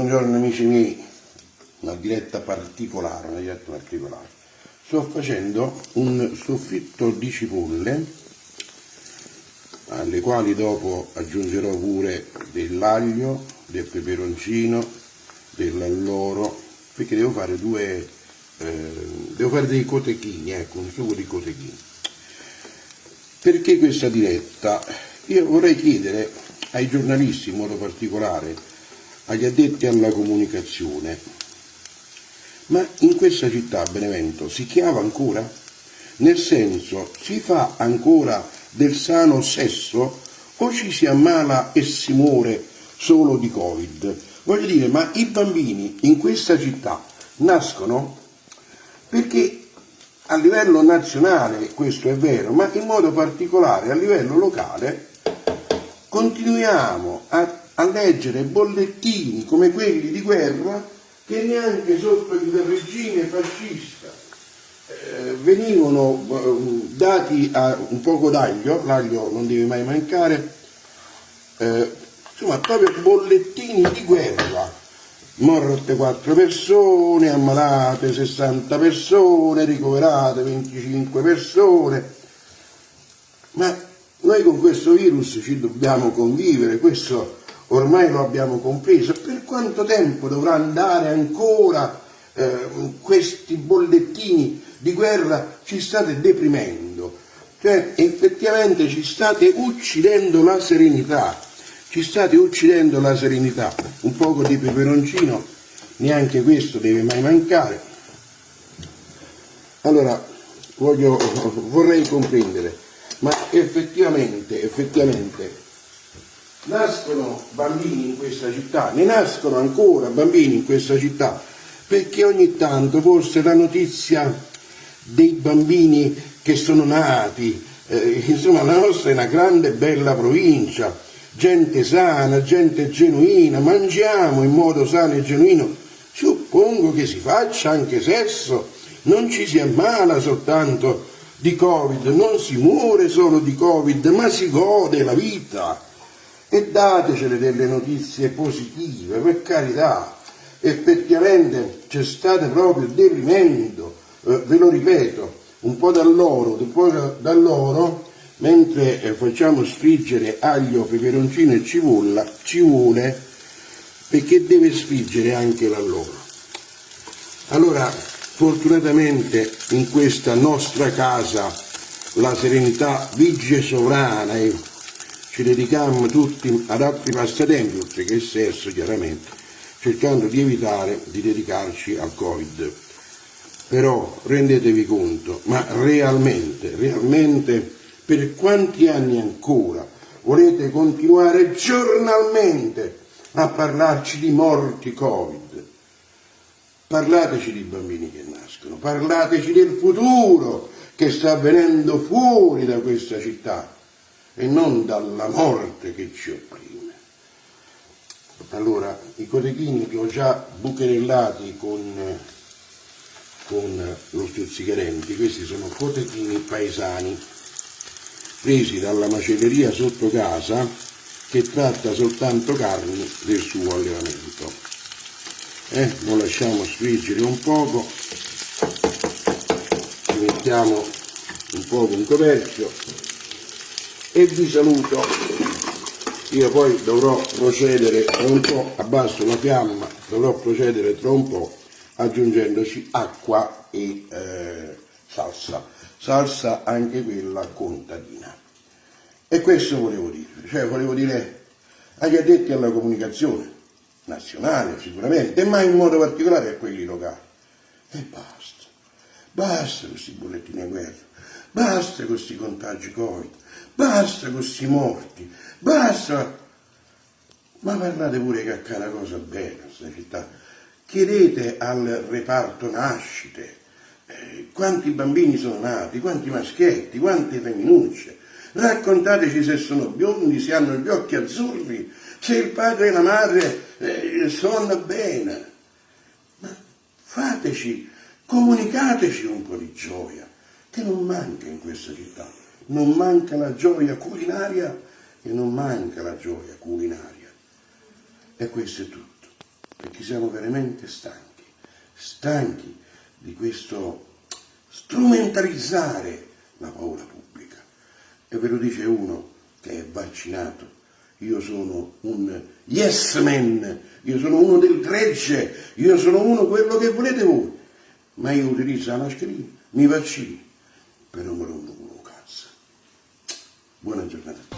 Buongiorno amici miei, una diretta particolare. Sto facendo un soffritto di cipolle, alle quali dopo aggiungerò pure dell'aglio, del peperoncino, dell'alloro, perché devo fare dei cotechini, ecco, un sugo di cotechini. Perché questa diretta? Io vorrei chiedere ai giornalisti, in modo particolare agli addetti alla comunicazione, ma in questa città, Benevento, si chiama ancora? Nel senso, si fa ancora del sano sesso o ci si ammala e si muore solo di Covid? Voglio dire, ma i bambini in questa città nascono perché a livello nazionale questo è vero, ma in modo particolare a livello locale continuiamo a leggere bollettini come quelli di guerra che neanche sotto il regime fascista venivano dati a un poco d'aglio, l'aglio non deve mai mancare, insomma proprio bollettini di guerra, morte 4 persone, ammalate 60 persone, ricoverate 25 persone, ma noi con questo virus ci dobbiamo convivere, questo ormai lo abbiamo compreso. Per quanto tempo dovrà andare ancora questi bollettini di guerra? Ci state deprimendo, cioè effettivamente ci state uccidendo la serenità, un poco di peperoncino, neanche questo deve mai mancare. Allora vorrei comprendere, ma effettivamente nascono bambini in questa città, ne nascono ancora bambini in questa città, perché ogni tanto forse la notizia dei bambini che sono nati, insomma la nostra è una grande e bella provincia, gente sana, gente genuina, mangiamo in modo sano e genuino, suppongo che si faccia anche sesso, non ci si ammala soltanto di Covid, non si muore solo di Covid, ma si gode la vita. E datecele delle notizie positive, per carità, effettivamente ci state proprio deprimendo, ve lo ripeto, un po' dall'oro, mentre facciamo sfriggere aglio, peperoncino e cipolla, ci vuole, perché deve sfriggere anche l'alloro. Allora, fortunatamente in questa nostra casa la serenità vige sovrana e ci dedichiamo tutti ad altri passatempi, oltre che il sesso chiaramente, cercando di evitare di dedicarci al Covid. Però rendetevi conto, ma realmente, per quanti anni ancora volete continuare giornalmente a parlarci di morti Covid? Parlateci di bambini che nascono, parlateci del futuro che sta avvenendo fuori da questa città e non dalla morte che ci opprime. Allora, i cotechini li ho già bucherellati con lo stuzzicherenti. Questi sono cotechini paesani, presi dalla macelleria sotto casa, che tratta soltanto carni del suo allevamento. Lo lasciamo sfriggere un poco, ci mettiamo un poco un coperchio e vi saluto. Io poi dovrò procedere tra un po', abbasso la fiamma, dovrò procedere tra un po' aggiungendoci acqua e salsa anche quella contadina. E questo volevo dire agli addetti alla comunicazione nazionale sicuramente, ma in modo particolare a quelli locali. E basta questi bollettini di guerra, basta questi contagi Covid, basta questi morti, basta. Ma parlate pure che accada una cosa bella in questa città. Chiedete al reparto nascite quanti bambini sono nati, quanti maschietti, quante femminucce. Raccontateci se sono biondi, se hanno gli occhi azzurri, se il padre e la madre sono bene. Ma comunicateci un po' di gioia, che non manca in questa città. Non manca la gioia culinaria e non manca la gioia culinaria. E questo è tutto. perché siamo veramente stanchi di questo strumentalizzare la paura pubblica. E ve lo dice uno che è vaccinato. Io sono un yes man, io sono uno del gregge, io sono uno quello che volete voi, ma io utilizzo la mascherina, mi vaccino, per non me lo cazzo. Buona giornata.